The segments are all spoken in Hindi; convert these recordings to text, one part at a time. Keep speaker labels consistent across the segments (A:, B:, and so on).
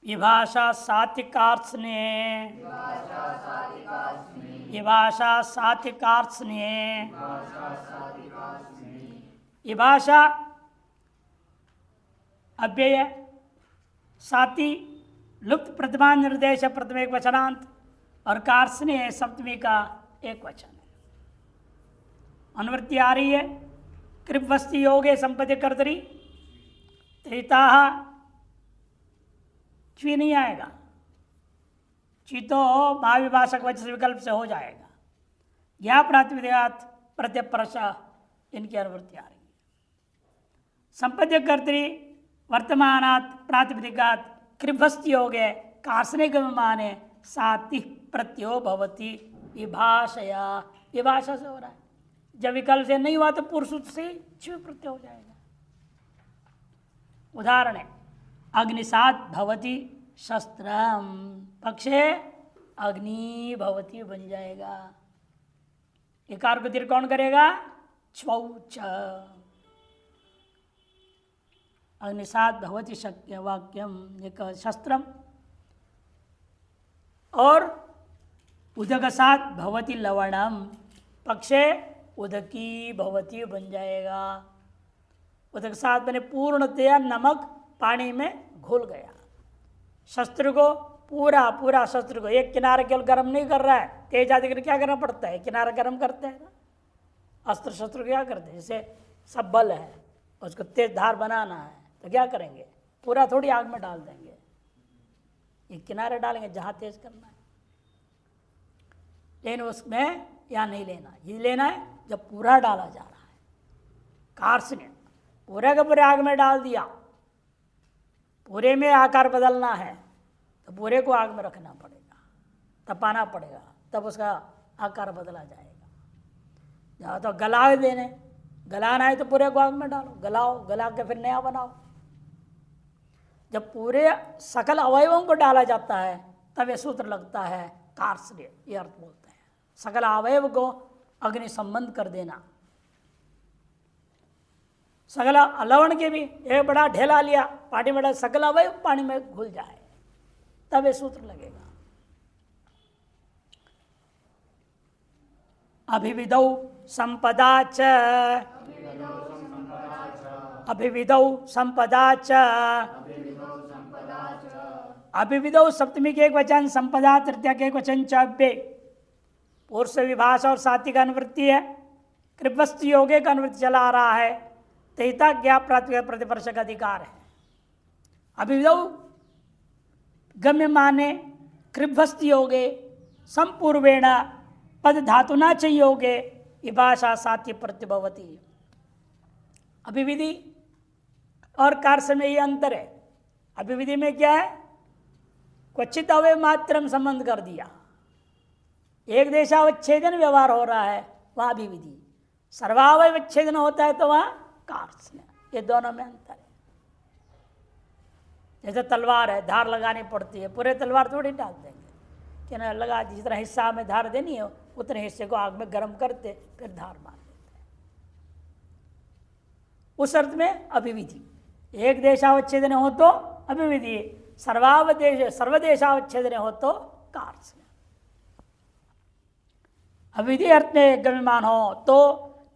A: विभाषा सात्विकार्त्स्ने विभाषा सात्विकार्त्स्ने विभाषा अव्यय साति लुप्त प्रतिमा निर्देश प्रथम एक वचनांत और कार्त्स्ने सप्तमी का एक वचन है। अनुवृत्ति आ रही है। कृपवस्ति योगे संपत्ति कर्तरी त्रिता ची नहीं आएगा, ची तो महाविभाषक वचन से विकल्प से हो जाएगा। यह प्रातिपदिकात प्रत्यपरश इनकी अनुवृत्ति आ रही है। संपद्य कर्तरी वर्तमानात् प्रातिपदिकात कृपवस्ति योगे कार्त्स्ने माने साति प्रत्यो भवति विभाषया। विभाषा से हो रहा है। जब विकल्प से नहीं हुआ तो पुरुष से ची प्रत्यय हो जाएगा। उदाहरण है अग्निसात भवति शस्त्रम, पक्षे अग्नि भवति बन जाएगा। इकार को दीर्घ कौन करेगा? छौच। अग्निसात भवति शक्य वाक्यम एक शस्त्रम और उदकसात भवति लवणम, पक्षे उदकी भवति बन जाएगा। उदकसात मैंने पूर्णतया नमक पानी में घुल गया। शस्त्र को पूरा पूरा शस्त्र को एक किनारे केवल गर्म नहीं कर रहा है, तेज आदि क्या करना पड़ता है? किनारा गर्म करते हैं ना। अस्त्र शस्त्र क्या करते हैं? जैसे सब बल है, उसको तेज धार बनाना है तो क्या करेंगे? पूरा थोड़ी आग में डाल देंगे, एक किनारे डालेंगे जहाँ तेज करना है। लेकिन उसमें या नहीं लेना, ये लेना है जब पूरा डाला जा रहा है। कार्त्स्ने पूरे के पूरे आग में डाल दिया, पूरे में आकार बदलना है तो पूरे को आग में रखना पड़ेगा, तपाना पड़ेगा, तब उसका आकार बदला जाएगा। या तो गला देने, गलाना है तो पूरे को आग में डालो, गलाओ, गला के फिर नया बनाओ। जब पूरे सकल अवयवों को डाला जाता है तब यह सूत्र लगता है कार्त्स्ने, ये अर्थ बोलते हैं। सकल अवयव को अग्नि संबंध कर देना। सकल लवण के भी एक बड़ा ढेला लिया पानी में, सकल अवयव पानी में घुल जाए तब ये सूत्र लगेगा। अभिविदौ संपदा च, अभिविदौ संपदा च, अभिविदौ सप्तमी के एक वचन, संपदा तृतीया के एक वचन च अव्यय। पूर्व से विभाषा और सात्विक अनुवृत्ति है। कृपवस्ति योगे का अनुवृत्ति चला आ रहा है। तहिता ज्ञा प्रातिपदिक प्रतिपर्श का अधिकार है। अभिविदौ गम्य माने कृपवस्ति योगे संपूर्वेण पद धातुना च योगे विभाषा सात्य प्रत्यभवति। अभिविधि और कार्य में ये अंतर है। अभिविधि में क्या है? क्वचित अवयव मात्रम संबंध कर दिया, एक देशावच्छेदन व्यवहार हो रहा है वह अभिविधि। सर्वावयव विच्छेदन होता है तो वह कार्त्स्ने। ये दोनों में अंतर है। जैसे तलवार है, धार लगानी पड़ती है, पूरे तलवार थोड़ी डाल देंगे कि ना, लगा जितना हिस्सा में धार देनी है उतने हिस्से को आग में गर्म करते फिर धार मार देते हैं। उस अर्थ में अभिविधि। एक देशावच्छेदन हो तो अभिविधि, सर्वदेशावच्छेदन हो तो कार्त्स्ने। अभिविधि अर्थ में गम्यमान हो तो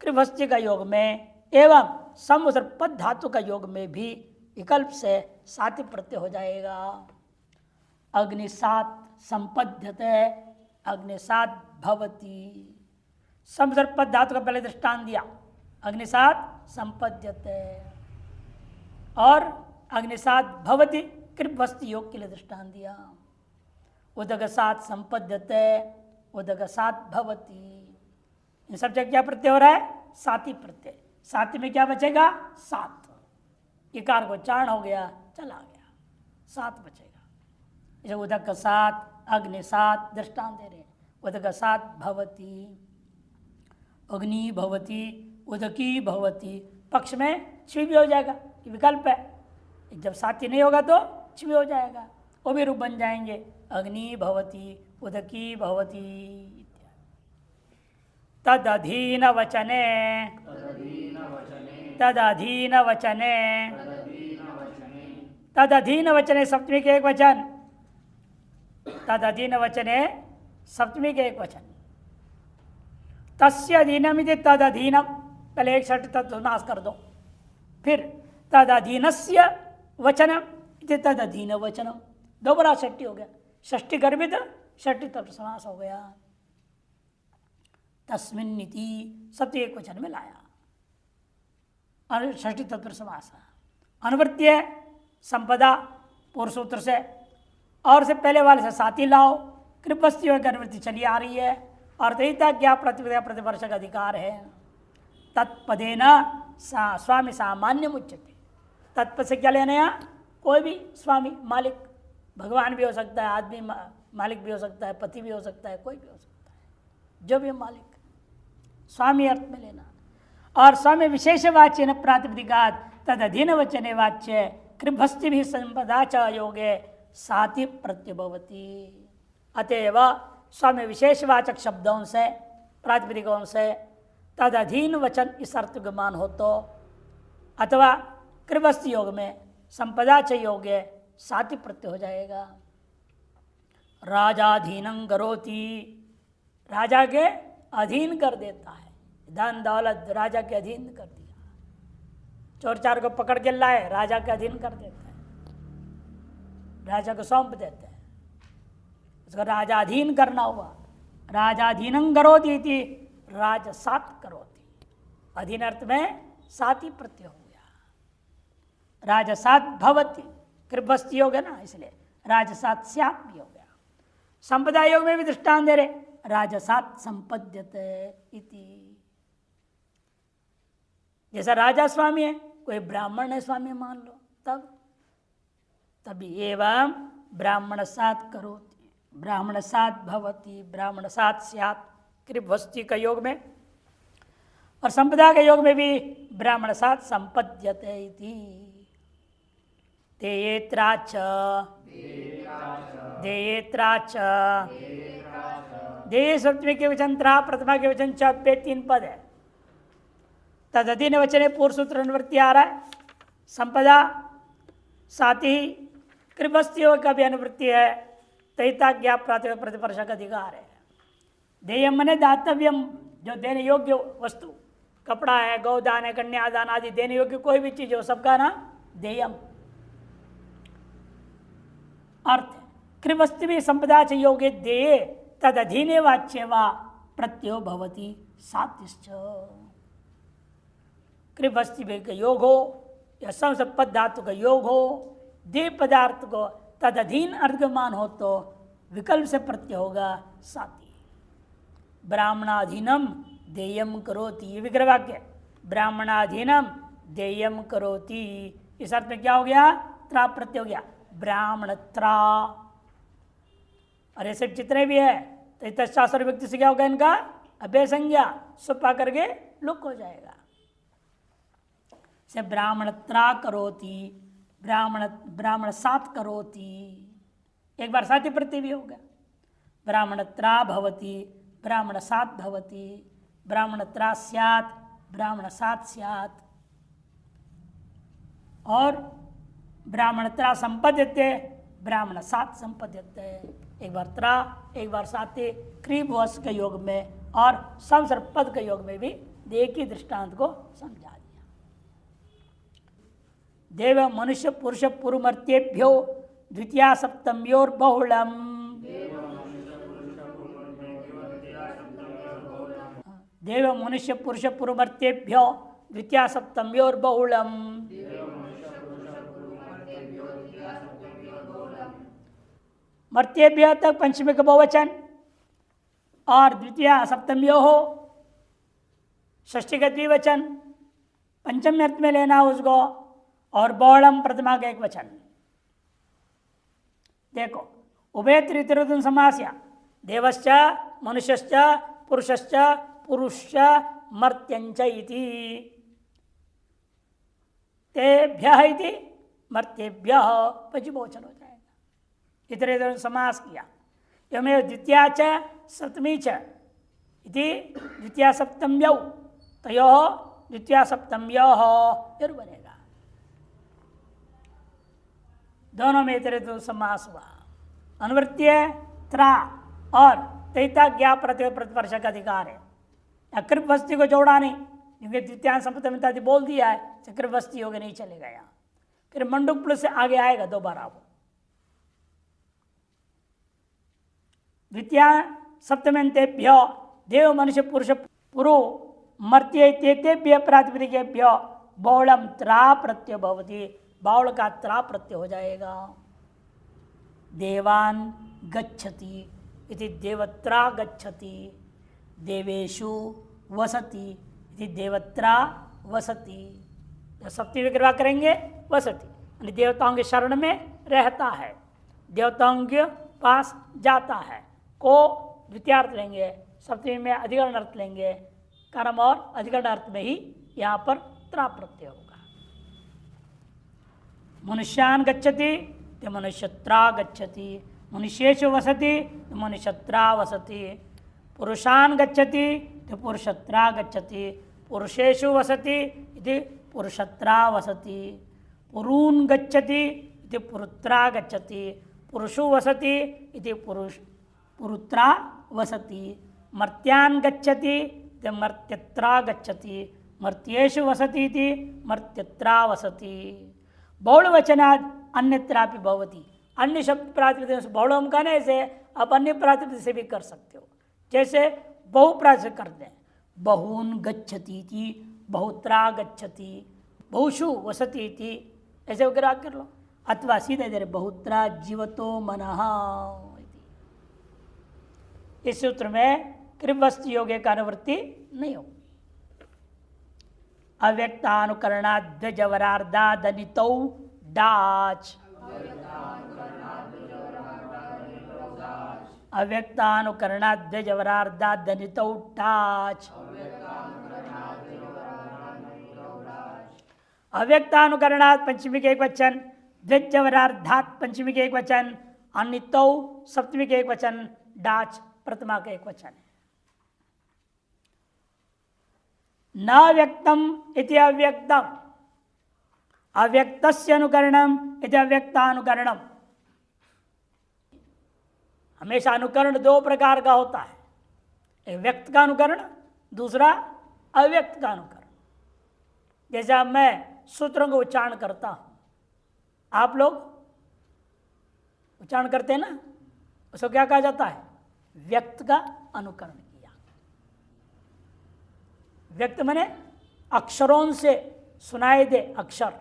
A: कृपवस्ति का योग में एवं समुद्रपद धातु का योग में भी विकल्प से साति प्रत्यय हो जाएगा। अग्निसात संपद्यते अग्निसात भवति। समुद्रपद धातु का पहले दृष्टांत दिया, अग्निसात संपद्यते, और अग्निसात भवति कृपवस्ति योग के लिए दृष्टांत दिया। उदकसात संपद्यते उदकसात भवति। इन सब जगह क्या प्रत्यय हो रहा है? साति प्रत्यय। साति में क्या बचेगा? सात। इकार को चारण हो गया, चला गया, सात बचेगा। जैसे उदकसात अग्निसात दृष्टांत दे रहे। उदकसात भवति, अग्नि भवति, उदकी भवति। पक्ष में छी भी हो जाएगा, विकल्प है। जब साति नहीं होगा तो छी भी हो जाएगा, वो भी रूप बन जाएंगे। अग्नि भवति, उदकी भवति। तदधीन वचने, तदधीन वचने तदधीन वचने सप्तमी के एक वचन, तदधीन वचने सप्तमी के एक वचन। तस्य अधीनम इति तदधीनम, पहले एक षष्ठी तत्व नाश कर दो, फिर तदधीनस्य वचनम इति तदधीन वचनम, दो बड़ा षष्ठी हो गया, षष्ठी गर्भित षष्ठी तत्व समास हो गया। तस्मिन् इति सप्तमी एक वचन में लाया, षष्ठी तत्व समास। अनुवृत्ति है संपदा पूर्व सूत्र से, और से पहले वाले से साथी लाओ, कृपस्ती अनुवृत्ति चली आ रही है, और तयिता क्या प्रतिपदा प्रतिवर्ष का अधिकार है। तत्पदे न स्वामी सामान्य उच्यते, तत्पद से क्या लेना है? कोई भी स्वामी, मालिक, भगवान भी हो सकता है, आदमी मालिक भी हो सकता है, पति भी हो सकता है, कोई भी हो सकता है, जो भी मालिक, स्वामी अर्थ में लेना। और स्वामी विशेष वाच्य न प्रातिपदिकात तदधीन वचने वाच्य कृभस्ति भी संपदा च योगे साति प्रत्यभवती। अतएव स्वामी विशेषवाचक शब्दों से, प्रातिपदिकों से तदधीन वचन इस अर्थ के मान हो तो, अथवा कृभस्ति योग में संपदा च योगे साति प्रत्यय हो जाएगा। राजाधीनं करोति, राजा के अधीन कर देता है, धन दौलत राजा के अधीन कर दिया, चोर चार को पकड़ के लाए, राजा के अधीन कर देता है, राजा को सौंप देते हैं, उसको राजाधीन करना हुआ। राजाधीनं करोति इति राजसात करोति, अधीन अर्थ में साति प्रत्यय हो गया। राजसात भवति, कृभस्ति योग है ना, इसलिए राजसात स्यात् भी हो गया। संपदा योग में भी दृष्टांत दे रहे, राजसात संपद्यते इति। जैसा राजा स्वामी है, कोई ब्राह्मण है स्वामी मान लो, तभी एवं ब्राह्मण सात करोति, ब्राह्मण सात भवति, ब्राह्मण सात स्यात्, कृभस्ति का योग में, और संपदा के योग में भी ब्राह्मण सात संपद्यते इति। देयेत्राच देयेत्राच, देय सप्तमी के वचन, त्रा प्रथमा के वचन, च पे तीन पद है। तदधीन वचने पूर्व सूत्र अनुवृत्ति आ रहा है, संपदा साथ ही कृभस्तियों का भी अनुवृत्ति है, तयिता ज्ञा प्रातिपदिक प्रतिवर्ष का अधिकार है। देयम मने दातव्यम, जो देने योग्य वस्तु, कपड़ा है, गौदान है, कन्यादान आदि देने योग्य कोई भी चीज हो, सबका ना देयम अर्थ है। कृभस्ति भी संपदा च योगे देये तदधीने वाच्य वा प्रत्ययो भवति सातिश्च। कृभस्ति का योग हो या संसपद धातु का योग हो, दे पदार्थ को तदधीन अर्घमान हो तो विकल्प से प्रत्यय होगा साति। ब्राह्मणाधीनम देयम करोति, ये विग्रह वाक्य, ब्राह्मणाधीनम देयम करोति, इस अर्थ में क्या हो गया? त्रा प्रत्यय हो गया, ब्राह्मण त्रा। और ऐसे जितने भी है तो तत्शास्त्र व्यक्ति से क्या होगा इनका? अभ्य संज्ञा, सुपा करके लुक हो जाएगा। से ब्राह्मण त्रा करोति, ब्राह्मण सात करोति, एक बार साथी प्रत्यय भी होगा। ब्राह्मण त्रा भवति, ब्राह्मण सात भवति, ब्राह्मण त्रा स्यात्, ब्राह्मण सात स्यात्, और ब्राह्मण त्रा संपद्यते, ब्राह्मण सात संपद्यते। एक बार त्रा, एक बार साते, क्रीभवस के योग में और संसर्पद के योग में भी एक ही दृष्टांत को समझा दिया। देव मनुष्य पुरुष पुरुमर्त्येभ्यो द्वितीया सप्तम्योर बहुलम, देव मनुष्य पुरुष पुरुमर्त्येभ्यो द्वितीया सप्तम्योर बहुलम, मर्त्येभ्य तक पंचमी का बहुवचन, और द्वितीय सप्तम्यो हो षष्ठी का द्विवचन, पंचमी अर्थ में लेना उसको, और बहुलम प्रथमा का एक वचन। देखो उभय तृतीय समास्य, देवश्च मनुष्यश्च पुरुषश्च पुरुष मर्त्यंच इति, तेभ्यः इति मर्त्येभ्यः बहुवचन हो जाएगा। इतरेतर समास किया। एवमेव द्वितीया च सप्तमी च इति द्वितीया सप्तम्यौ, तयोः द्वितीया सप्तम्योः बनेगा। दोनों में तेरे तो समास हुआ। अनुवृत्तीय त्रा और तैता ज्ञा प्रतिवर्ष का अधिकार है। कृप वस्ती को जोड़ा नहीं, क्योंकि द्वितीय संपत्ति बोल दिया है, कृप वस्ती होगा नहीं चलेगा यहाँ। फिर मंडूक प्लस से आगे आएगा दोबारा वो। द्वितीय सप्तमेभ्य देव मनुष्य पुरुष पुरो मर्त्य तेभ्य प्रातिपदिकेभ्य बहुलम त्रा प्रत्यय भवति, बाउल का त्रा प्रत्यय हो जाएगा। देवान गच्छति इति देवत्रा गच्छति, देवेशु वसति इति देवत्रा वसति। सप्तमी विग्रह करेंगे वसति, यानी देवताओं के शरण में रहता है, देवताओं के पास जाता है। को द्वितीयार्थ लेंगे, सप्तमी में अधिकरण अर्थ लेंगे, कर्म और अधिकरण अर्थ में ही यहाँ पर त्रा प्रत्यय होगा। मनुष्यान गच्छति ते मनुष्यत्रा गच्छति, मनुष्येषु वसति तो मनुष्यत्रा वसति, पुरुषान गच्छति तो पुरुषत्रा गच्छति, पुरुषेषु वसति इति पुरुषत्रा वसति, पुरून गच्छति इति पुरुत्रा गच्छति, पुरुषु वसति इति पुरुत्रा वसति, मर्त्यान गच्छति इति मर्त्यत्रा गच्छति, मर्त्येषु वसति इति मर्त्यत्रा वसति। बहुवचनात् अन्यत्रापि भवति, अन्य शब्द प्रातिपदिक से बहुड़म कहने से आप अन्य प्रातिपदिक से भी कर सकते हो। जैसे बहुप्रातिपदिक करते हैं, बहून गच्छति थी, बहुत्रा गच्छति, बहुषु वसति थी, ऐसे वगैरह कर लो। अथवा सीधे दे बहुत्रा जीवतो मनः। इस सूत्र में कृपवस्तु योगे का अनुवृत्ति नहीं हो। अव्यक्तानुकरणाद्वजवरार्धादनितौ डाच, अव्यक्तानुकरणाद्वजवरार्धादनितौ टाच, अव्यक्तानुकरणात् पंचमी के एक वचन, द्विजवरार्धात् पंचमी के एक वचन, अनितौ सप्तमी के एक वचन, डाच प्रथमा का एक वचन है। न व्यक्तम इति अव्यक्तम, अव्यक्तस्य अनुकरणम इति अव्यक्तानुकरणम। हमेशा अनुकरण दो प्रकार का होता है, एक व्यक्त का अनुकरण, दूसरा अव्यक्त का अनुकरण। जैसे अब मैं सूत्रों को उच्चारण करता हूं, आप लोग उच्चारण करते हैं ना, उसको क्या कहा जाता है? व्यक्त का अनुकरण किया। व्यक्त माने अक्षरों से सुनाई दे, अक्षर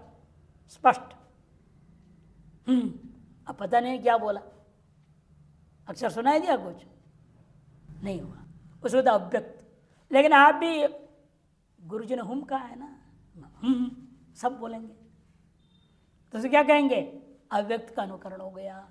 A: स्पष्ट। अब पता नहीं क्या बोला, अक्षर सुनाई दिया, कुछ नहीं हुआ, उसको तो अव्यक्त। लेकिन आप भी गुरुजी ने हुम कहा है ना, सब बोलेंगे, तो उसे क्या कहेंगे? अव्यक्त का अनुकरण हो गया।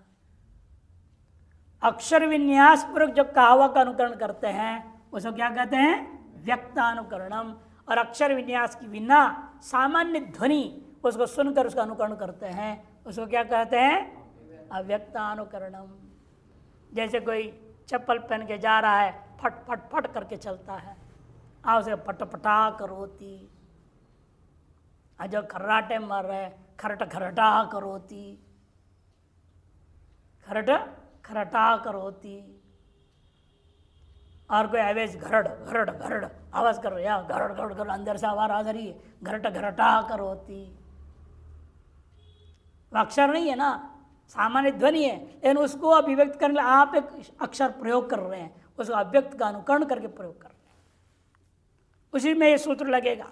A: अक्षर विन्यास पूर्वक जो कहावा का अनुकरण करते हैं उसको क्या कहते हैं? व्यक्तानुकरणम। और अक्षर विन्यास की बिना सामान्य ध्वनि उसको सुनकर उसका अनुकरण करते हैं, उसको क्या कहते हैं? अव्यक्तानुकरणम। जैसे कोई चप्पल पहन के जा रहा है, फट फट फट करके चलता है, आप उसे पटपटा करोती। और जो खर्राटे मार रहे हैं, खरट खरटा करोती, खरट खरटा करोती। और कोई आवेश घरड़ घरड़ घरड़ आवाज कर रहा है, घरड़ घरड़ घरड़ अंदर से आवाज आ रही है, घरट घरटा करोती। वो अक्षर नहीं है ना, सामान्य ध्वनि है, लेकिन उसको अभिव्यक्त करने के लिए आप एक अक्षर प्रयोग कर रहे हैं, उसको अव्यक्त का अनुकरण करके प्रयोग कर रहे हैं। उसी में ये सूत्र लगेगा,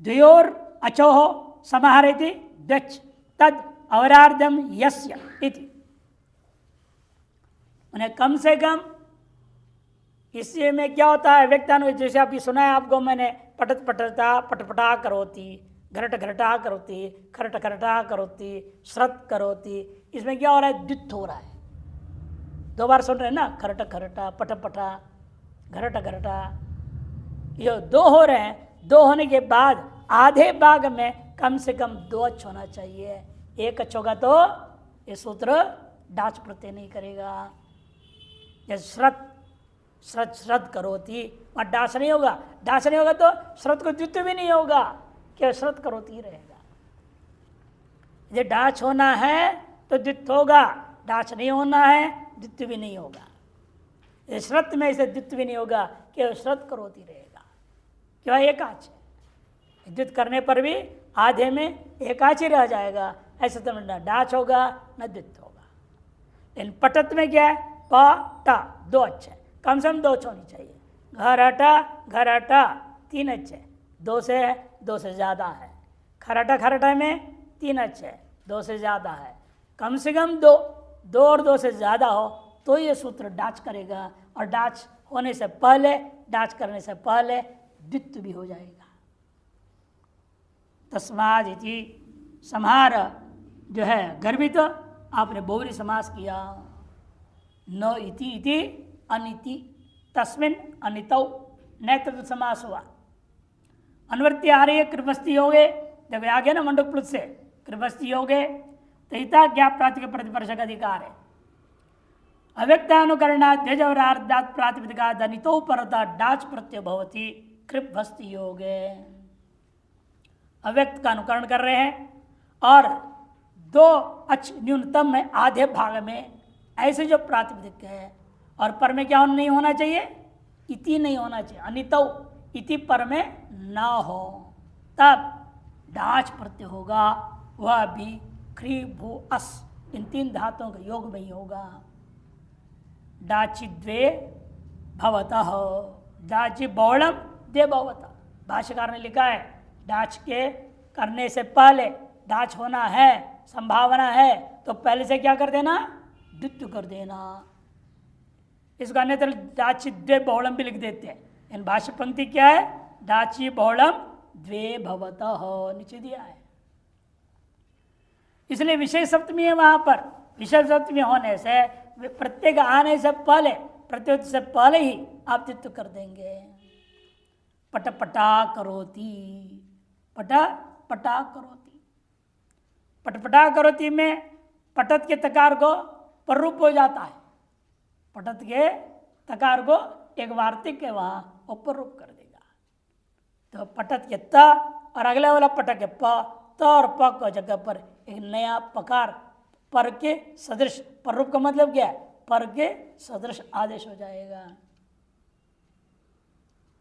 A: द्वयोर अचोह समाहरेति द्वच तद अवरार्धम यस्य इति। उन्हें कम से कम इससे में क्या होता है? व्यक्तानु, जैसे अभी सुना है आपको मैंने, पटत पटता पटपटा करोती, घरट घरटा करोती, खरट खरटा करोती, श्रत करोती। इसमें क्या हो रहा है? द्वित्व हो रहा है। दो बार सुन रहे हैं ना, खरट खरटा पटपटा घरट घरटा, ये दो हो रहे हैं। दो होने के बाद आधे भाग में कम से कम दो अच होना चाहिए। एक अच होगा तो ये सूत्र डाच प्रत्यय नहीं करेगा। जैसे श्रत श्रत श्रद्ध करोती, वहाँ डाच नहीं होगा, डाच नहीं होगा तो श्रद्ध को द्वित्व भी नहीं होगा, क्या श्रद्ध करोती रहेगा। यदि डाच होना है तो द्वित्व होगा, डाच नहीं होना है द्वित्व भी नहीं होगा। श्रत में इसे द्वित्व भी नहीं होगा, केवल श्रत करोति रहेगा, क्यों एकाच है। द्वित्व करने पर भी आधे में एकाच ही रह जाएगा, ऐसे तो न डाच होगा न द्वित्व होगा। लेकिन पटत में क्या है, प टा दो अच्छे, कम से कम दो होनी चाहिए। घर हटा तीन अच्छे, दो से ज़्यादा है। खराटा में तीन अच्छे, दो से ज़्यादा है। कम से कम दो और दो से ज़्यादा हो तो ये सूत्र डाच करेगा, और डाच होने से पहले, डाच करने से पहले द्वित्व भी हो जाएगा। तस्माद इति संहार जो है गर्भित, आपने बहुव्रीहि समास किया। न इति अनिति, तस्मिन अनितौ नेतृत्व समास हुआ। अनुवृत्ति आ रही है कृपस्थी हो गए, जब आ गया ना मंडूक प्लुत से कृपस्थी हो गए तो हिता ज्ञाप प्राति के प्रतिपर्शक अधिकार है। अव्यक्तानुकरणाद्यजवरार्धात् प्रातिपदिकात् अनितौ परतः डाच प्रत्यय भवति कृपस्थी हो गए। अव्यक्त का अनुकरण कर रहे हैं और दो अच न्यूनतम में आधे भाग में ऐसे जो प्रातिपदिक है, और पर में क्या नहीं होना चाहिए, इति नहीं होना चाहिए, अनितौ इति पर में ना हो, तब डाच प्रत्यय होगा, वह भी क्री भू अस इन तीन धातुओं के योग में ही होगा। डाचि द्वे भवतः, डाचि बहुलम द्वे भवतः। भाष्यकार ने लिखा है डाच के करने से पहले डाच होना है, संभावना है, तो पहले से क्या कर देना, द्वित्व कर देना। इसका अन्यत्र डाचि द्वे बहुलम भी लिख देते हैं। इन भाष्य पंक्ति क्या है, डाची बहुलम द्वे भवतः नीचे दिया है। इसलिए विशेष सप्तमी है वहां पर। विशेष सप्तमी होने से प्रत्येक आने से पहले, प्रत्युत से पहले ही आप द्वित्व कर देंगे। पटपटा करोति, पटा करोति, पटपटा करोति में पटत के तकार को पररूप हो जाता है। पटत के तकार को एक वार्तिक के वहां ऊपर रूप कर देगा, तो पटत के त और अगले वाला पटक के प, त और प को जगह पर एक नया पकार पर के सदृश, पर रूप का मतलब क्या है, पर के सदृश आदेश हो जाएगा।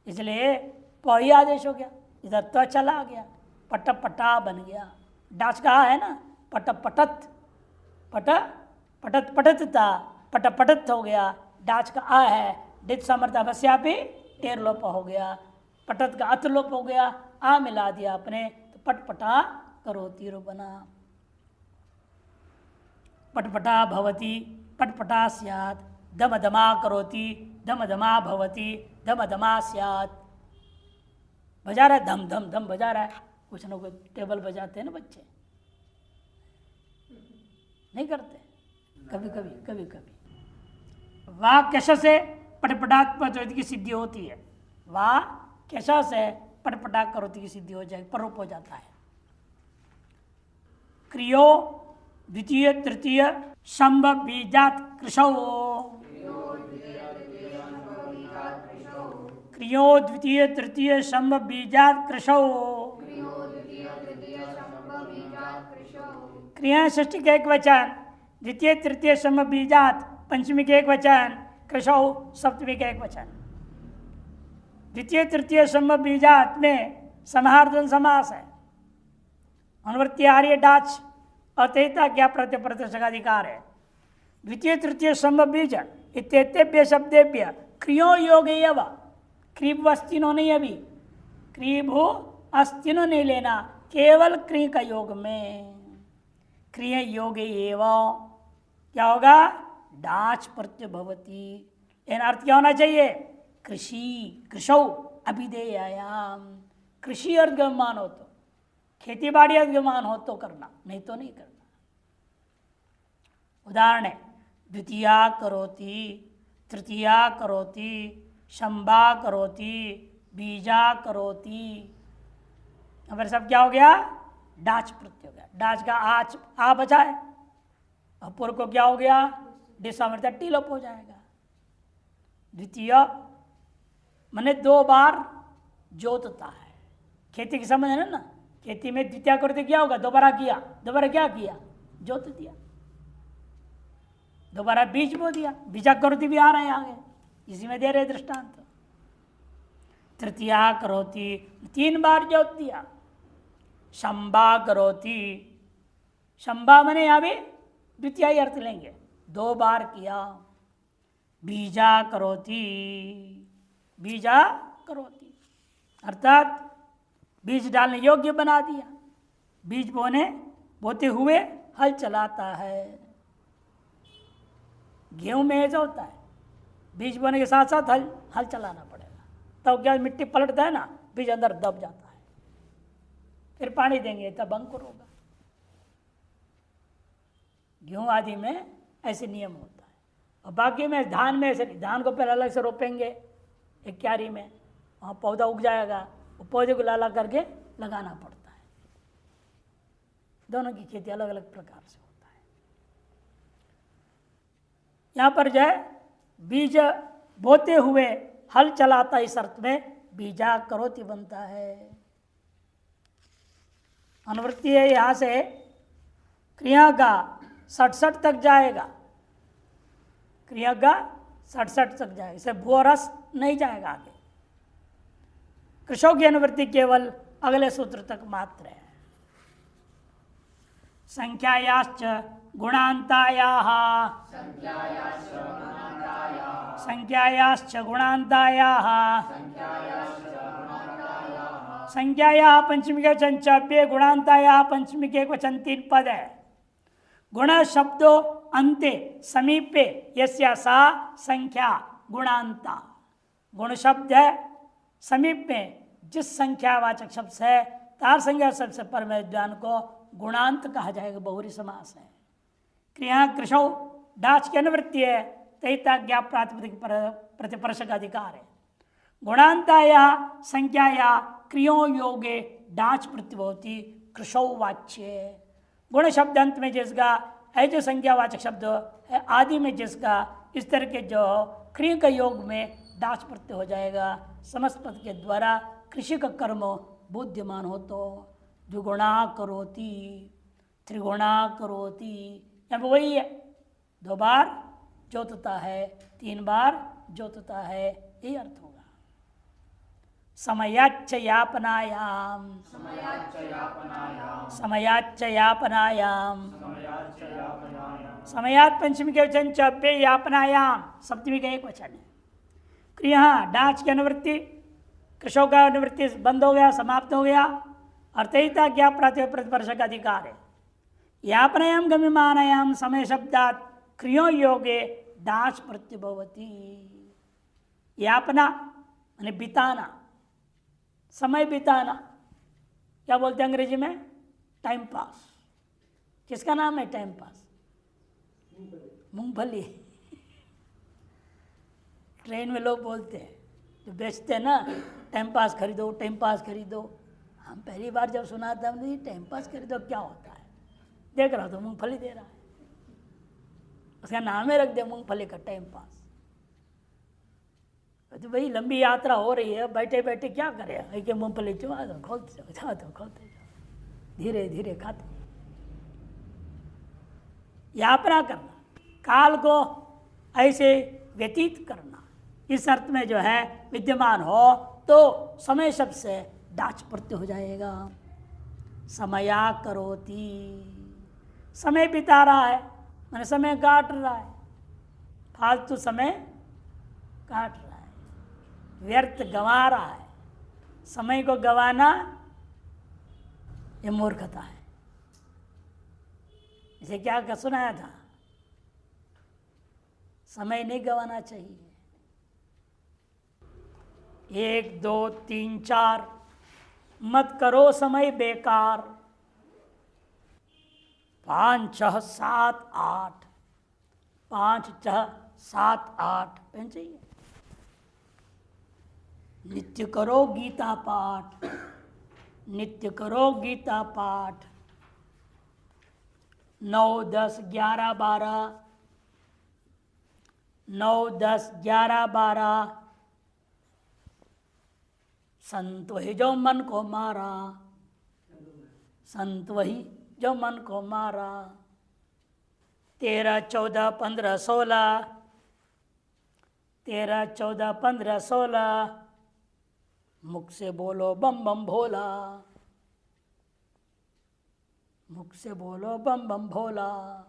A: इसलिए प ही आदेश हो गया, इधर त चला गया, पट पटा बन गया। डाच कहा है ना, पट पटत, पटत पटतता, पट पटत हो गया। डाच का आ है, डित समर्थ अवश्यापी टेर लोप हो गया, पटत का अत लोप हो गया, आ मिला दिया आपने, तो पटपटा करोति रूप बना। पटपटा भवति, पटपटा स्यात्, दमदमा करोति, दमदमा भवति, दमदमा स्यात्। बजा रहा है, धम धम धम बजा रहा है। कुछ ना कुछ टेबल बजाते हैं ना बच्चे, नहीं करते, कभी कभी। वाक्यश से पटपटात्मक की सिद्धि होती है। वाक्यश से पटपटा करोति की सिद्धि हो जाए, परोप हो जाता है। क्रियो द्वितीय तृतीय शंभ बीजात कृशौ, क्रियो द्वितीय तृतीय शंभ बीजात कृशौ। क्रिया षष्ठी के एक वचन, द्वितीय तृतीय शंभ बीजात पंचमी के एक वचन, कृशौ सप्तमी के एक वचन। द्वितीय तृतीय शंभ बीजात में समाहारद्वंद समास है। अनुवृत्ति आ रही है डाच, और तेता क्या प्रत्यय प्रतिशकाधिकार है। द्वितीय तृतीय शंभ बीज इत्येतेभ्य शब्देभ्य क्रियो योग एव, क्रीब अस्तिनो नहीं, अभी क्रीभु अस्तिनो नहीं लेना, केवल क्री का योग में। क्रिय योग एवं क्या होगा, डाच प्रत्यय भवति। इन अर्थ क्या होना चाहिए, कृषि, कृषौ अभिधेयाम। कृषि अर्घमान हो तो, खेती बाड़ी अर्घमान हो तो करना, नहीं तो नहीं करना। उदाहरण है, द्वितीया करोति, तृतीया करोति, शंभा करोति, बीजा करोति। अब सब क्या हो गया, डाच प्रत्यय हो गया। डाच का आच आ बचा है, और पूर्व को क्या हो गया, डिसामर्थ्य टी लोप हो जाएगा। द्वितीय माने दो बार जोतता है, खेती की समझ है ना, खेती में द्वितीय करोति क्या होगा? दोबारा किया, दोबारा क्या किया? जोत दिया, दोबारा बीज बो दिया। बीजा करोति भी आ रहे हैं आगे, इसी में दे रहे दृष्टांत। तृतीया करोति 3 बार जोत दिया। शंबा करोति, शंबा मने यहाँ भी द्वितीय अर्थ लेंगे, 2 बार किया। बीजा करोति, बीजा करोति अर्थात बीज डालने योग्य बना दिया। बीज बोते हुए हल चलाता है। गेहूं में ऐसा होता है, बीज बोने के साथ साथ हल चलाना पड़ेगा, तब क्या मिट्टी पलटता है ना, बीज अंदर दब जाता है, फिर पानी देंगे तब अंकुर होगा। गेहूं आदि में ऐसे नियम होता है। और बाकी में धान में ऐसे नहीं, धान को पहले अलग से रोपेंगे एक क्यारी में, वहाँ पौधा उग जाएगा, वो पौधे को लाला करके लगाना पड़ता है। दोनों की खेती अलग अलग प्रकार से होता है। यहाँ पर जो है बीज बोते हुए हल चलाता, इस अर्थ में बीजा करोति बनता है। अनुवृत्ति है, यहाँ से क्रिया का 67 तक जाएगा, क्रिया का 67 तक जाएगा, इसे भूरस नहीं जाएगा आगे। कृशों की अनुवृत्ति केवल अगले सूत्र तक मात्र है। संख्यायाश्च गुणान्तायाः, संख्यायाश्च गुणान्तायाः, संख्यायाः पंचमी के वचन 90, गुणान्तायाः पंचमी के वचन 3 पद है। गुण शब्दो अंते समीपे यस्या सा संख्या गुणान्ता। गुण शब्द है, समीप में जिस संख्यावाचक शब्द है, तार संज्ञा शब्द से पर में विद्वान को गुणांत कहा जाएगा, बहुरी समास है। क्रिया कृशौ डाच की अनुवृत्ति है, तैता ज्ञा प्रातिपदिक प्रतिपर्श का अधिकार है। गुणांताया संख्याया क्रियो योगे डाच प्रत्यभवती कृशौ वाच्य। गुण शब्द अंत में जिसका है, जो संख्यावाचक शब्द है आदि में जिसका, इस तरह के जो क्रिया का योग में डाच प्रत्यय हो जाएगा। समस्त पद के द्वारा कृषि का कर्म बुद्धिमान हो तो द्विगुणा करोति, त्रिगुणा करोति, यहाँ पर वही है, 2 बार जोतता है, 3 बार जोतता है, यही अर्थ होगा। समयाच्च यापनायाम, समयाच्च यापनायाम, समयात पंचमी के वचन 90, यापनायाम सप्तमी का एक वचन है। क्रिया डाच की अनुवृत्ति, कृशों का अनुवृत्ति बंद हो गया, समाप्त हो गया, अर्थहिता ज्ञा प्रतिपर्श का अधिकार है। यापनायाम गम्यमानायाम समय शब्दात क्रियो योगे डाच प्रत्यभवती। यापना माने बिताना, समय बिताना, क्या बोलते हैं अंग्रेजी में? Time pass. किसका नाम है टाइम पास? मूंगफली। ट्रेन में लोग बोलते हैं, जो बेचते हैं ना, टाइम पास खरीदो, टाइम पास खरीदो। हम पहली बार जब सुना था, हमने टाइम पास खरीदो क्या होता है, देख रहा तो मूंगफली दे रहा है, उसका नाम ही रख दिया मूंगफली का टाइम पास। तो भाई लंबी यात्रा हो रही है, बैठे बैठे क्या करें, एक मूंगफली चुमा दो, खोलते जाओ, खोलते जाओ, धीरे धीरे खाते। यात्रा करना, काल को ऐसे व्यतीत करना, इस अर्थ में जो है विद्यमान हो तो समय शब्द से डाच प्रत्यय हो जाएगा। समया करोति, समय बिता रहा है, मैंने समय काट रहा है, फालतू समय काट रहा है, व्यर्थ गंवा रहा है। समय को गंवाना ये मूर्खता है। इसे क्या सुनाया था, समय नहीं गंवाना चाहिए। 1 2 3 4 मत करो समय बेकार। 5 6 7 8 5 6 7 8 पेन चाहिए। नित्य करो गीता पाठ, नित्य करो गीता पाठ। 9 10 11 12 9 10 11 12 संतो ही जो मन को मारा। संत वही जो मन को मारा। 13, 14, 15, 16, 13, 14, 15, 16, मुख से बोलो बम बम भोला, मुख से बोलो बम बम भोला।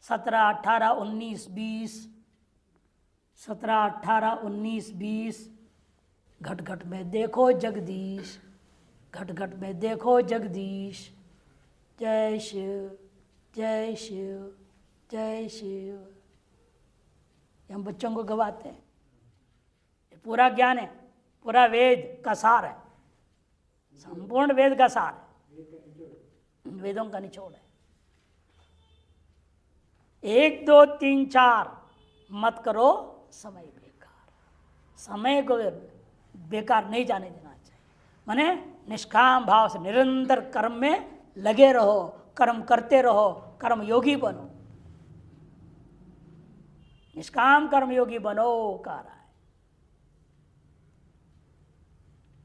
A: 17, 18, 19, 20, 17, 18, 19, 20, घट घट में देखो जगदीश, घट घट में देखो जगदीश, जय शिव जय शिव जय शिव। हम बच्चों को गवाते हैं, पूरा ज्ञान है, पूरा वेद का सार है, संपूर्ण वेद का सार है, वेदों का निचोड़ है। 1, 2, 3, 4 मत करो समय बेकार, समय को बेकार नहीं जाने देना चाहिए। माने निष्काम भाव से निरंतर कर्म में लगे रहो, कर्म करते रहो, कर्म योगी बनो, निष्काम कर्म योगी बनो कह रहा है।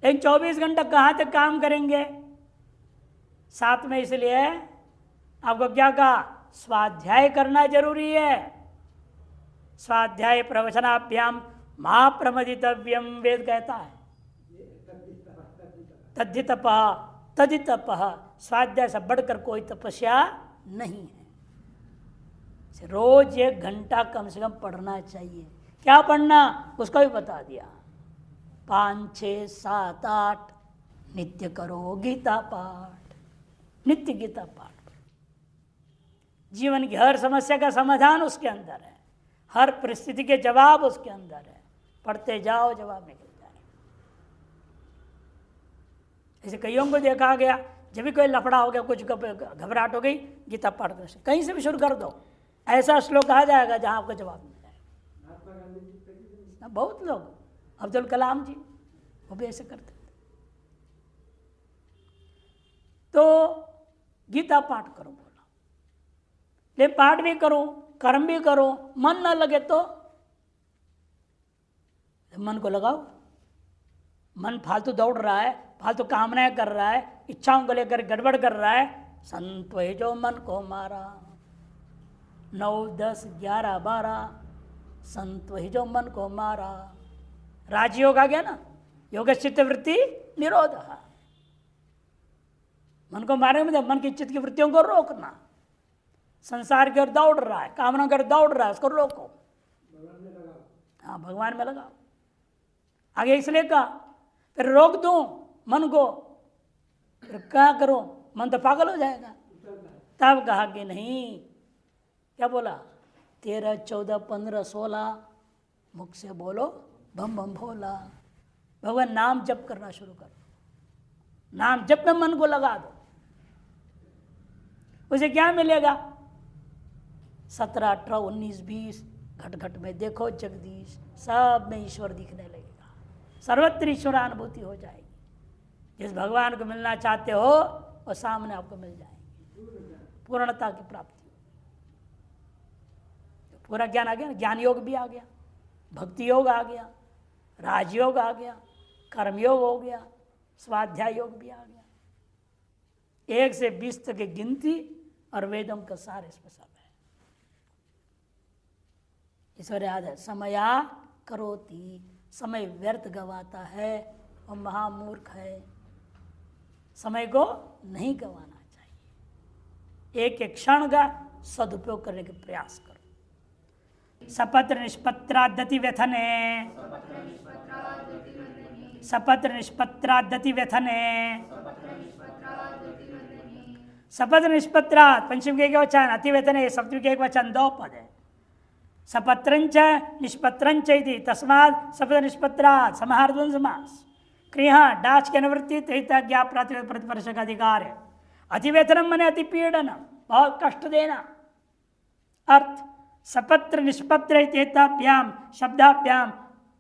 A: लेकिन 24 घंटा कहाँ तक काम करेंगे? साथ में इसलिए आपको क्या कहा? स्वाध्याय करना जरूरी है। स्वाध्याय प्रवचनाभ्याम महाप्रमदितव्यम, वेद कहता है। तद्धितपः तदितपः, स्वाध्याय से बढ़कर कोई तपस्या नहीं है। रोज 1 घंटा कम से कम पढ़ना चाहिए। क्या पढ़ना उसका भी बता दिया। 5, 6, 7, 8 नित्य करो गीता पाठ, नित्य गीता पाठ। जीवन की हर समस्या का समाधान उसके अंदर है, हर परिस्थिति के जवाब उसके अंदर है। पढ़ते जाओ, जवाब निकल जाए। ऐसे कईयों को देखा गया, जब भी कोई लफड़ा हो गया, कुछ घबराहट हो गई, गीता पाठ कर कहीं से भी शुरू कर दो, ऐसा श्लोक आ जाएगा जहां आपको जवाब मिल जाएगा। बहुत लोग, अब्दुल कलाम जी वो भी ऐसे करते थे। तो गीता पाठ करो बोला, ले पाठ भी करो, कर्म भी करो। मन ना लगे तो मन को लगाओ। मन फालतू दौड़ रहा है, फालतू कामनाएं कर रहा है, इच्छाओं को लेकर गड़बड़ कर रहा है, संत वही जो मन को मारा। 9, 10, 11, 12 संत वही जो मन को मारा। राजयोग आ गया ना, योग चित्त वृत्ति निरोध। मन को मारने में मन की चित्त की वृत्तियों को रोकना। संसार की ओर दौड़ रहा है, कामना की ओर दौड़ रहा है, उसको रोको। हाँ, भगवान में लगाओ। आगे इसलिए कहा, फिर रोक दूं मन को, फिर क्या करूं? मन तो पागल हो जाएगा। तब कहा कि नहीं, क्या बोला? 13, 14, 15, 16 मुख से बोलो बम बम भोला। भगवान नाम जप करना शुरू करो, नाम जप में मन को लगा दो। उसे क्या मिलेगा? 17, 18, 19, 20 घट घट में देखो जगदीश, सब में ईश्वर दिखने लगेगा, सर्वत्र ईश्वरानुभूति हो जाएगी। जिस भगवान को मिलना चाहते हो वो सामने आपको मिल जाएंगे, पूर्णता की प्राप्ति। पूरा ज्ञान आ गया ना, ज्ञान योग भी आ गया, भक्ति योग आ गया, राजयोग आ गया, कर्मयोग हो गया, स्वाध्याय योग भी आ गया। 1 से 20 तक की गिनती और वेदों का सार इसमें सब है। ईश्वर याद है, समया करोति, समय व्यर्थ गवाता है और महामूर्ख है। समय को नहीं गवाना चाहिए, एक एक क्षण का सदुपयोग करने के प्रयास करो। सपत्र निष्पत्रादति व्यथने, सपत्र निष्पत्रादति व्यथने, सपत्र निष्पत्रात् पंचम के एक वचन, अतिवेतने सप्तमी के एक वचन, 2 पद है। सपत्रंच निष्पत्रंच इति तस्मात् सपत्र निष्पत्रात् समाहारद्वंद समास। क्रिया डाच के अनुवृत्ति त्रिता ज्ञा प्रातिपदिक प्रतिपर्श का अधिकार है। अतिवेतनम मने अतिपीड़न, बहुत कष्ट देना। अर्थ सपत्र निष्पत्र इत्येताभ्याम शब्दाभ्याम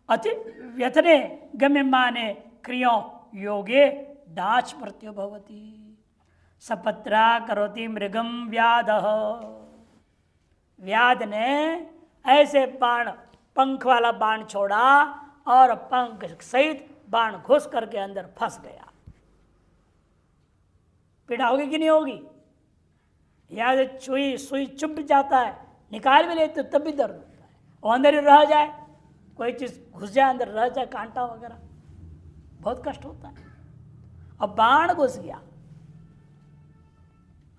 A: अति व्यथने गम्यमाने क्रियों योगे डाच प्रत्यो भवति। सपत्रा करोति मृगम व्याधः, व्याध ने ऐसे बाण, पंख वाला बाण छोड़ा और पंख सहित बाण घुस करके अंदर फंस गया। पीड़ा होगी कि नहीं होगी? या जो सुई चुभ जाता है, निकाल भी लेते तब भी दर्द होता है, और अंदर ही रह जाए, कोई चीज़ घुस जाए अंदर, रह जाए कांटा वगैरह, बहुत कष्ट होता है। अब बाण घुस गया,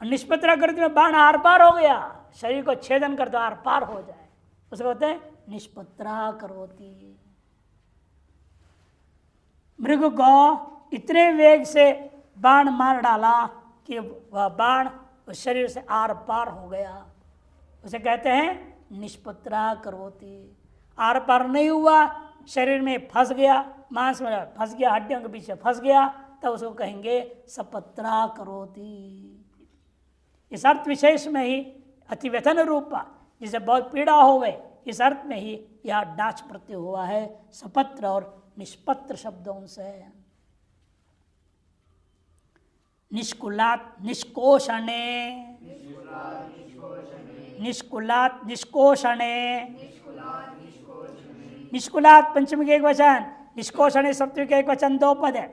A: निष्पत्रा करते में बाण आर पार हो गया, शरीर को छेदन करते आर पार हो जाए, उसको कहते हैं निष्पत्रा करोति। मृग को इतने वेग से बाण मार डाला कि वह बाण उस शरीर से आर पार हो गया, उसे कहते हैं निष्पत्रा करोति। आर पार नहीं हुआ, शरीर में फंस गया, मांस में फंस गया, हड्डियों के पीछे फंस गया, तब उसको कहेंगे सपत्रा करोति। इस अर्थ विशेष में ही अतिव्यथन रूपा, जिसे बहुत पीड़ा हो गए, इस अर्थ में ही यह डाच प्रत्यय हुआ है सपत्र और निष्पत्र शब्दों से। निष्कुलात निष्कोषणे, निष्कुलात निष्कोषणे, निष्कुलात पंचमी के एक वचन, निष्कोषणे सप्तमी के एक वचन, दो पद है।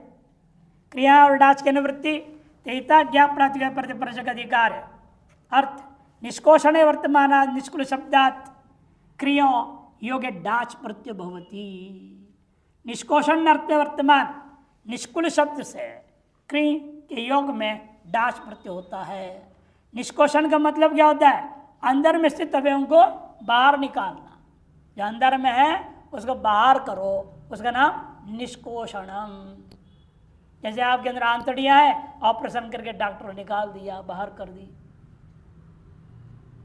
A: क्रिया और डाच की अनुवृत्ति तेता ज्ञा प्रातिपदिक प्रतिपरक अधिकार है। अर्थ निष्कोषणे वर्तमान निष्कुल शब्दात क्रियो योगे डाच प्रत्यय भवति। निष्कोषण अर्थ वर्तमान निष्कुल शब्द से क्रि के योग में डाच प्रत्यय होता है। निष्कोषण का मतलब क्या होता है? अंदर में स्थित अवयवों को बाहर निकालना, जो अंदर में है उसको बाहर करो, उसका नाम निष्कोषणम। जैसे आपके अंदर आंतड़ियां है, ऑपरेशन करके डॉक्टर निकाल दिया, बाहर कर दी,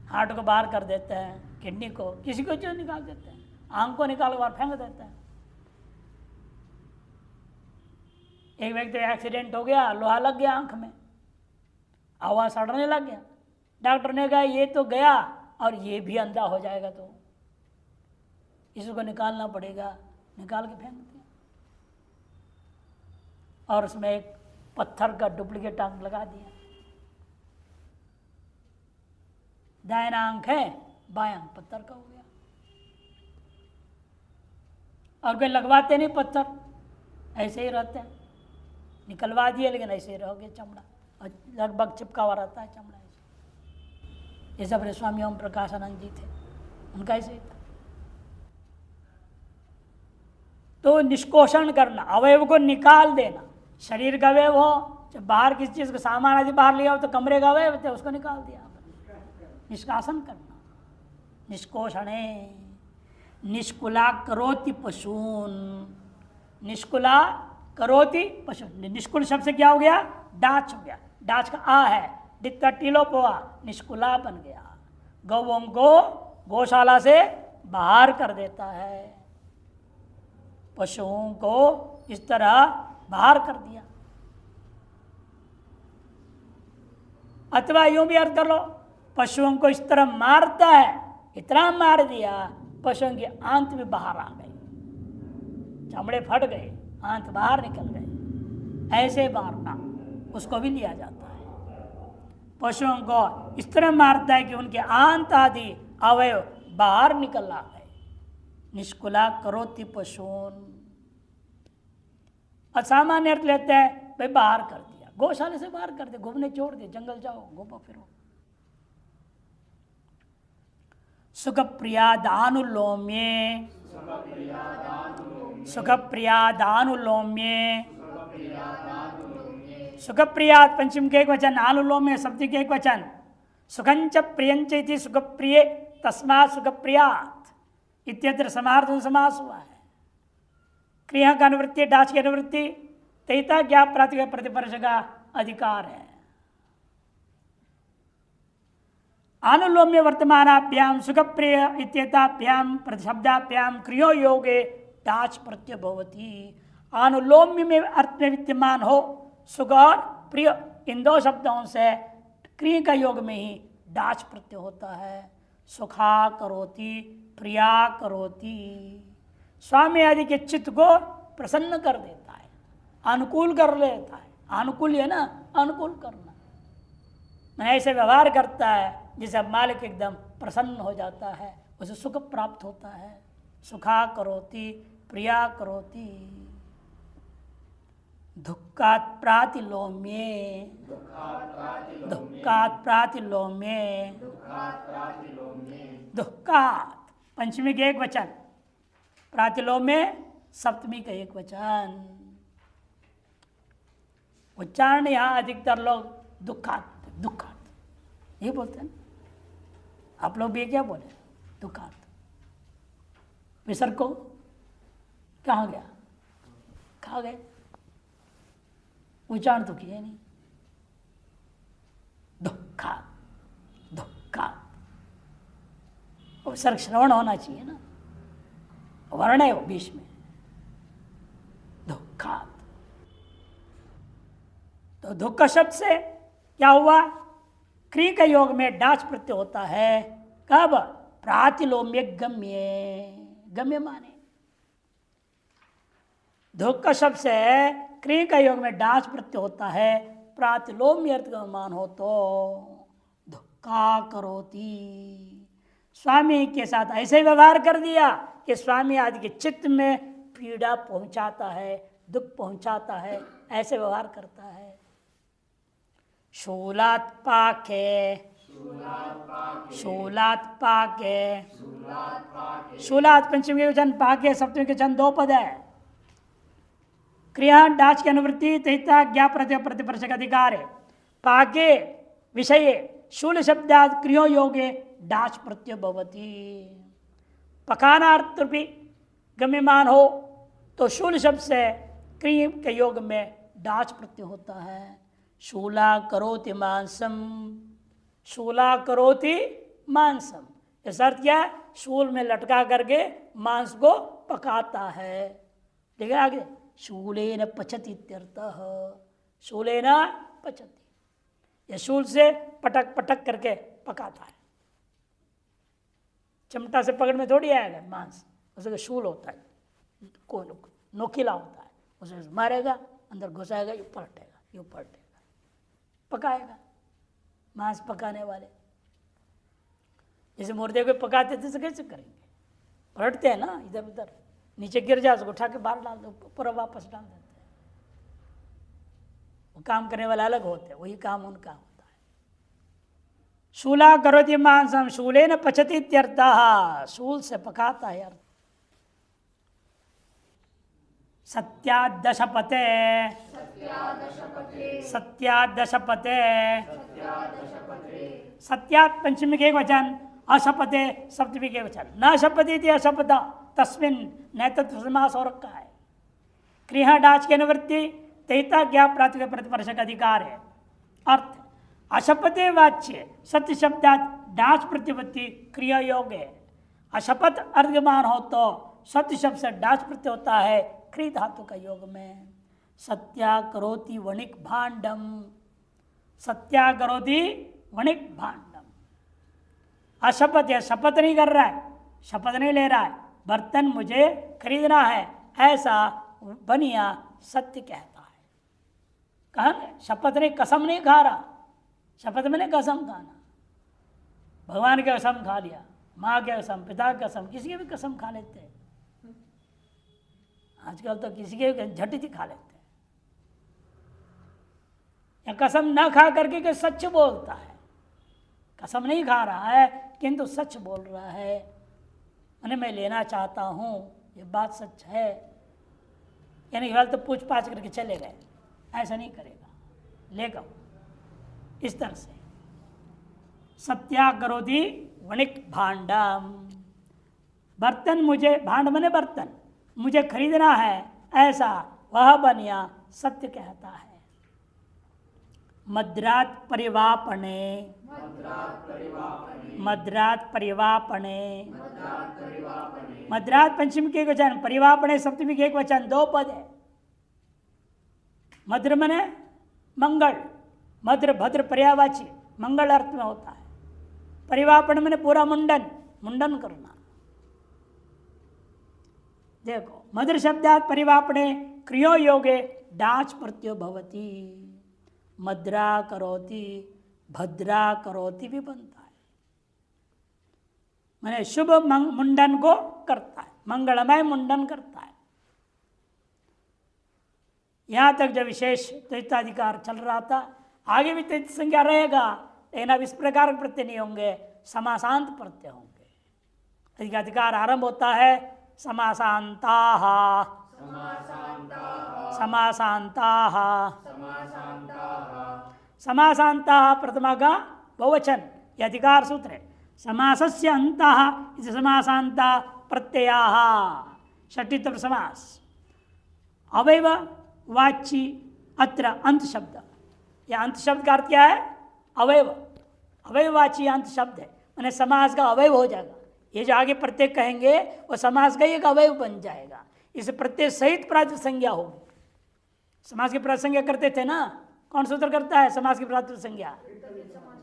A: हार्ट को बाहर कर देते हैं, किडनी को, किसी को जो निकाल देते हैं, आंख को निकाल बाहर फेंक देते हैं। एक व्यक्ति एक्सीडेंट हो गया, लोहा लग गया आंख में, आवाज सड़ने लग गया, डॉक्टर ने कहा ये तो गया और ये भी अंधा हो जाएगा, तो इसको निकालना पड़ेगा, निकाल के फेंक दिया, और उसमें एक पत्थर का डुप्लीकेट आंख लगा दिया। दाहिना आंख है, बायां आंख पत्थर का हो गया। और कोई लगवाते नहीं पत्थर, ऐसे ही रहते हैं, निकलवा दिए लेकिन ऐसे ही रह गया चमड़ा, और लगभग चिपका हुआ रहता है चमड़ा ऐसे। जैसे अपने स्वामी ओम प्रकाशानंद जी थे, उनका ऐसे ही था। तो निष्कोषण करना, अवयव को निकाल देना, शरीर का अवयव हो, जब बाहर किसी चीज का सामान आदि बाहर लिया हो तो कमरे का अवयव थे, उसको निकाल दिया, निष्कासन करना। निष्कोषणे निष्कुला करोति पशून, निष्कुला करोति पशून। निष्कुल शब्द से क्या हो गया? डाच हो गया, डाच का आ है, डित का टीलोप हुआ, निष्कुला बन गया। गौओं को गौशाला से बाहर कर देता है, पशुओं को इस तरह बाहर कर दिया। अथवा यूं भी अर्थ कर लो, पशुओं को इस तरह मारता है, इतना मार दिया पशुओं की आंत भी बाहर आ गई, चमड़े फट गए, आंत बाहर निकल गए, ऐसे मारना उसको भी लिया जाता है। पशुओं को इस तरह मारता है कि उनके आंत आदि अवयव बाहर निकल आ गए। निष्कुला करोति पशून। असामान्य अर्थ लेते हैं भाई बाहर कर दिया, गौशाला से बाहर कर दिया, घूमने छोड़ दिया, जंगल जाओ घूमो फिरो। सुख प्रियादानुलोम्ये, सुख प्रियादानुलोम्ये, सुख प्रियाद पंचम के एक वचन, अनुलोम्य शब्द के एक वचन। सुखंच प्रियंच इति सुख प्रिय तस्मात् सुख प्रियात इत्यत्र समार्थन समास हुआ है। क्रिया का अनुवृत्ति, डाच की अनुवृत्ति, तैता ज्ञा प्रातिपदिक प्रतिपर्श का अधिकार है। अनुलोम्य वर्तमानाभ्याम सुखप्रिय इत्येताभ्याम प्रतिशब्दाभ्याम क्रियो योगे डाच प्रत्यय भवति। अनुलोम्य में अर्थ में विद्यमान हो सुख और प्रिय, इन दो शब्दों से क्रिय का योग में ही डाच प्रत्यय होता है। सुखा करोति, प्रिया करोति, स्वामी आदि के चित्त को प्रसन्न कर देता है, अनुकूल कर लेता है। अनुकूल है ना, अनुकूल करना, मैं ऐसे व्यवहार करता है जिसे मालिक एकदम प्रसन्न हो जाता है, उसे सुख प्राप्त होता है। सुखा करोति, प्रिया करोति। दुःखात् प्रातिलोम्ये, दुःखात् प्रातिलोम्ये, दुःखात् पंचमी के एक वचन, प्रातिलोम्य सप्तमी का एक वचन। उच्चारण यहां अधिकतर लोग दुःखात् दुःखात् ये बोलते हैं ना। आप लोग भी क्या बोले? दुःखात्। विसर्ग को कहाँ गया? कहाँ गए? उच्चारण तो किए नहीं। दुःखात् दुःखात्, विसर्ग श्रवण होना चाहिए ना, वर्ण है वो बीच में। दुःखात्, तो दुःख शब्द से क्या हुआ? क्री के योग में डाच प्रत्यय होता है। कब? प्रातिलोम्य गम्य, गम्य माने। दुःख शब्द से क्री का योग में डाच प्रत्यय होता है, प्रातिलोम्य अर्थ का मान हो तो दुःखा करोति। स्वामी के साथ ऐसे व्यवहार कर दिया कि स्वामी आदि के चित्त में पीड़ा पहुंचाता है, दुख पहुंचाता है, ऐसे व्यवहार करता है। शूलात् पाके, शूलात् पाके, शूलात् पंचमी के वचन, पाके सप्तमी के वचन, दो पद है। क्रिया डाच की अनुवृत्ति तहिता ज्ञा प्रत्यय प्रतिपर्षक अधिकार है। पाके विषय शूल शब्दाद क्रियो योगे डाच प्रत्यय भवति। पकानार्थ भी गम्यमान हो तो शूल शब्द से क्रिय के योग में डाच प्रत्यय होता है। शूला करोति मांसम, शूला करोति मांसम, इस अर्थ क्या है? शूल में लटका करके मांस को पकाता है। ठीक है आगे, शूलेन पचति इत्यर्थः, शूलेन पचति, यह शूल से पटक पटक करके पकाता है। चिमटा से पकड़ में थोड़ी आएगा मांस, उसका शूल होता है, कोई नोकीला होता है, उसे मारेगा, अंदर घुसाएगा, यूं पलटेगा, यूं पलटेगा, पकाएगा। मांस पकाने वाले जैसे मुर्दे को पकाते थे तो कैसे करेंगे? पलटते हैं ना, इधर उधर, नीचे गिर जाए उसको उठा के बाहर डाल दो, पूरा वापस डाल देते हैं। वो काम करने वाले अलग होते हैं, वही काम उनका होता है। शूला करोति मांसम शूलेन पचति इत्यर्थः, शूल से पकाता है अर्थ। सत्यादशपते, सत्यादशपते, सत्यात् पंचमी के एक वचन, अशपते सप्तमी के वचन। न शपति थी अशपथ तस्मिन नैतत्व समास हो रखा है। क्रिया डाच की अनुवृत्ति तहिता ज्ञा प्रातिक प्रतिपर्षक अधिकार है। अर्थ अशपते वाच्य सत्य शब्दात डाच प्रतिपत्ति क्रिया योग है। अशपथ अर्घमान हो तो सत्य शब्द से डाच प्रत्यय होता है क्री धातु का योग में। सत्या करोति वणिक भांडम, सत्या करोति वणिक भांडम। अशपथ है, शपथ नहीं कर रहा है, शपथ नहीं ले रहा है, बर्तन मुझे खरीदना है, ऐसा बनिया सत्य कहता है। कहा शपथ नहीं, कसम नहीं खा रहा। शपथ में नहीं कसम खाना, भगवान की कसम खा लिया, माँ की कसम, पिता की कसम, किसी की भी कसम खा लेते हैं आजकल तो, किसी के झट ही खा लेते हैं। या कसम ना खा करके के सच बोलता है, कसम नहीं खा रहा है किंतु सच बोल रहा है, मैंने मैं लेना चाहता हूँ, ये बात सच है, यानी केवल तो पूछ पाछ करके चले गए, ऐसा नहीं करेगा, लेगा इस तरह से। सत्या करोति वणिक भांडम, बर्तन मुझे, भांड मने बर्तन, मुझे खरीदना है, ऐसा वह बनिया सत्य कहता है। मद्रात परिवापणे, मद्रात परिवापणे, मद्रात पंचमी के एक वचन, परिवापणे सप्तमी के एक वचन, दो पद है। मद्र मने मंगल, मद्र भद्र पर्यावाची, मंगल अर्थ में होता है। परिवापण मने पूरा मुंडन, मुंडन करना। देखो मद्र शब्दात परिवापणे क्रियो योगे डाच प्रत्ययो भवति। मद्रा करोति, भद्रा करोति भी बनता है, माने शुभ मुंडन को करता है, मंगलमय मुंडन करता है। यहाँ तक जो विशेष द्वैताधिकार चल रहा था, आगे भी द्वैत संज्ञा रहेगा, लेकिन अब इस प्रकार के प्रत्यय नहीं होंगे, समासांत प्रत्यय होंगे। अधिकार आरंभ होता है समासांताः, समासांताः, समासांताः प्रथमा का बहुवचन, यह अधिकार सूत्र है। समासस्य अंतः इति समासांता प्रत्ययाः, षष्ठी समास। अवयव वाची अत्र अंत शब्द, यह अंत शब्द का अर्थ क्या है? अवयव, अवयवाची अंत शब्द है, माने समास का अवयव हो जाएगा। ये जो आगे प्रत्यय कहेंगे वो समास का एक अवयव बन जाएगा, इस प्रत्यय सहित प्रातिपदिक संज्ञा होगी। समास की प्रातिपदिक संज्ञा करते थे ना, कौन सूत्र करता है समास की प्रातिपदिक संज्ञा?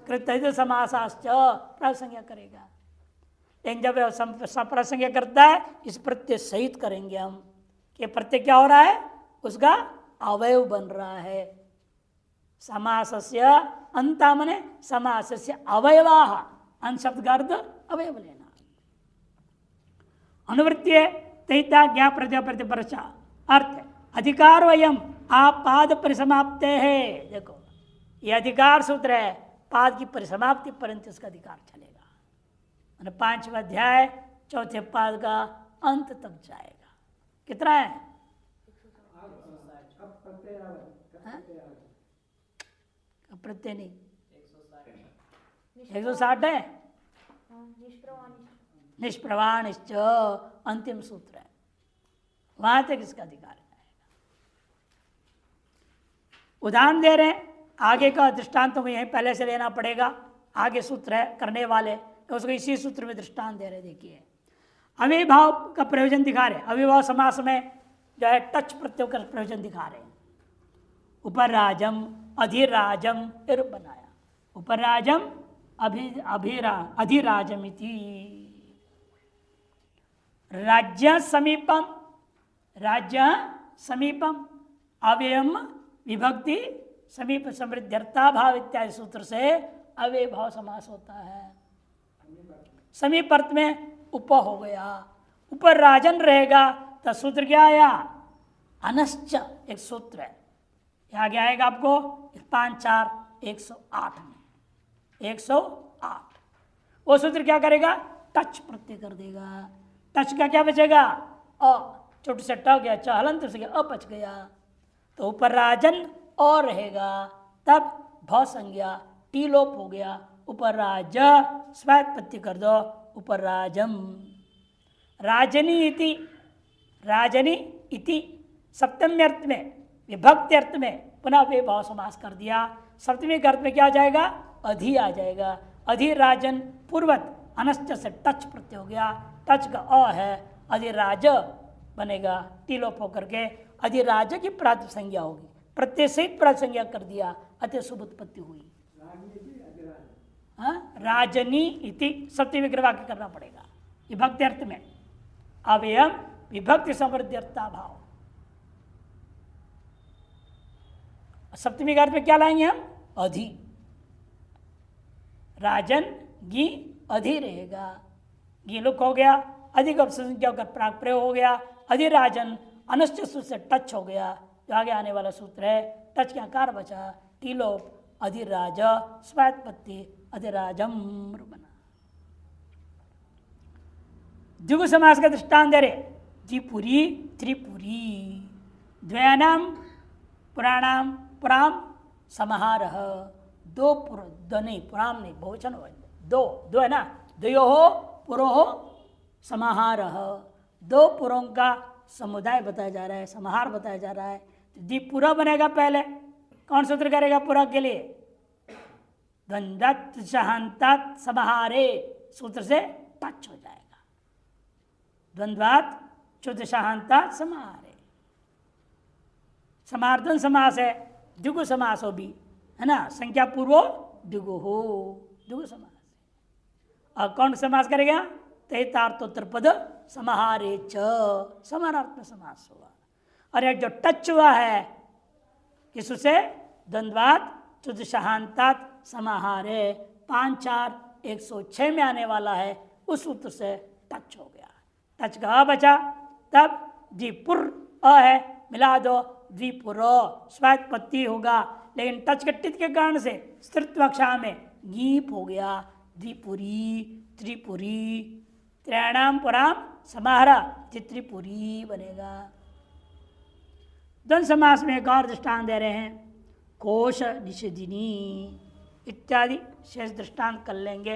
A: कृत्य समासाश्च प्रातिपदिक संज्ञा करेगा। लेकिन जब प्रातिपदिक संज्ञा करता है इस प्रत्यय सहित करेंगे हम, कि प्रत्यय क्या हो रहा है? उसका अवयव बन रहा है। समासस्य अंता मने समासस्य अवयवाः, अंत शब्द का अर्थ अवयव लेना। अनुवृत्ति तैता ज्ञा प्रत्यय प्रतिपरचा, अर्थ अधिकार वयम आपाद परिसमाप्ते है। देखो ये अधिकार सूत्र है, पाद की परिसमाप्ति पर्यंत इसका अधिकार चलेगा, मैंने 5वां अध्याय 4थे पाद का अंत तक जाएगा। कितना है? प्रत्यय नहीं 160 है। निष्प्रवाणिश्च अंतिम सूत्र है, वहां तक इसका अधिकार है। उदाहरण दे रहे हैं, आगे का दृष्टांतों को यहीं पहले से लेना पड़ेगा, आगे सूत्र है करने वाले, तो उसको इसी सूत्र में दृष्टांत दे रहे। देखिए अविभाव का प्रयोजन दिखा रहे, अविभाव समास में जो है टच प्रत्यय का प्रयोजन दिखा रहे हैं। उपराजम अधिराजम फिर बनाया, उपराजम अधिराजमिति। राज्य समीपम, राज्य समीपम, अव्ययम विभक्ति समीप समृद्ध्यर्था भाव इत्यादि सूत्र से अव्यय भाव समास होता है। समीप अर्थ में उप हो गया, ऊपर राजन रहेगा तो सूत्र क्या आया? अनश्च एक सूत्र है, यहाँ क्या आएगा आपको 5 4 108 में 108। वो सूत्र क्या करेगा? टच प्रत्यय कर देगा। टच का क्या बचेगा? अ, छोटे से ट गया, च हलंत से गया, अ बच गया, तो ऊपर राजन और रहेगा, तब भ संज्ञा टी लोप हो गया, ऊपर राज स्वात प्रत्यय कर दो, ऊपर राजम। राजनी इति, राजनी इति सप्तमी अर्थ में, विभक्ति अर्थ में पुनः वे भाव समास कर दिया। सप्तमी अर्थ में क्या आ जाएगा? अधि आ जाएगा। अधिराजन पूर्वत अनश्च से टच प्रत्यय हो गया, टच का अ है, अधिराज बनेगा, टीलोप होकर के अधिराज की प्रातिपदिक संज्ञा होगी, प्रत्यय सहित प्रातिपदिक संज्ञा कर दिया, अतः शुभ उत्पत्ति हुई। राजनी इति सप्तमी विग्रह वाक्य करना पड़ेगा विभक्ति अर्थ में। अवयम विभक्ति समृद्ध्यर्था भाव, सप्तमी अर्थ में क्या लाएंगे हम? अधि। राजन गी अधि रहेगा, गी लुक हो गया, अधिक संज्ञा होकर प्राक प्रयोग हो गया, अधिराजन अनश्च सूत्र से टच हो गया, जो आगे आने वाला सूत्र है, टच के आकार बचा, टीलोप अधिराज स्वात्पत्ति अधिराजम बना। द्विगु समास का दृष्टांत दे रहे, द्विपुरी त्रिपुरी, द्वयानाम पुराणाम पुराम समाहारः, दो पुर, दो नहीं पुराम नहीं बहुवचन हो, दो है ना, द्वयो हो पुरो हो समाहारः, दो पुरों का समुदाय बताया जा रहा है, समाहार बताया जा रहा है। द्विपुरा बनेगा पहले, कौन सूत्र करेगा पुरा के लिए? द्वंद्वत सहांतात समाहारे सूत्र से टच हो जाएगा, द्वंद्वात शुद्ध सहांतात समाहारे। समार्दन समास है, द्विगु समास हो भी है ना, संख्या पूर्वो द्विगु हो, द्विगु समास। और कौन समास करेगा? तैतार्थोत्तर पद समाहारे च, समानार्थक समास हुआ। और एक जो टच हुआ है किससे? द्वंद्वात शुद्ध सहांतात समाहारे, 5 4 106 में आने वाला है, उस सूत्र से टच हो गया, टच का बचा, तब द्विपुर अ है, मिला दो, द्विपुरो, स्वात्पत्ति होगा, लेकिन टच के टित के कारण से स्त्रीत्वक्षा में गीप हो गया, द्विपुरी, त्रिपुरी, त्रैणाम पुराम समाहरा, त्रिपुरी बनेगा। द्वंद्व समास में एक और दृष्टांत दे रहे हैं, कोश निषेधिनी इत्यादि शेष दृष्टांत कर लेंगे।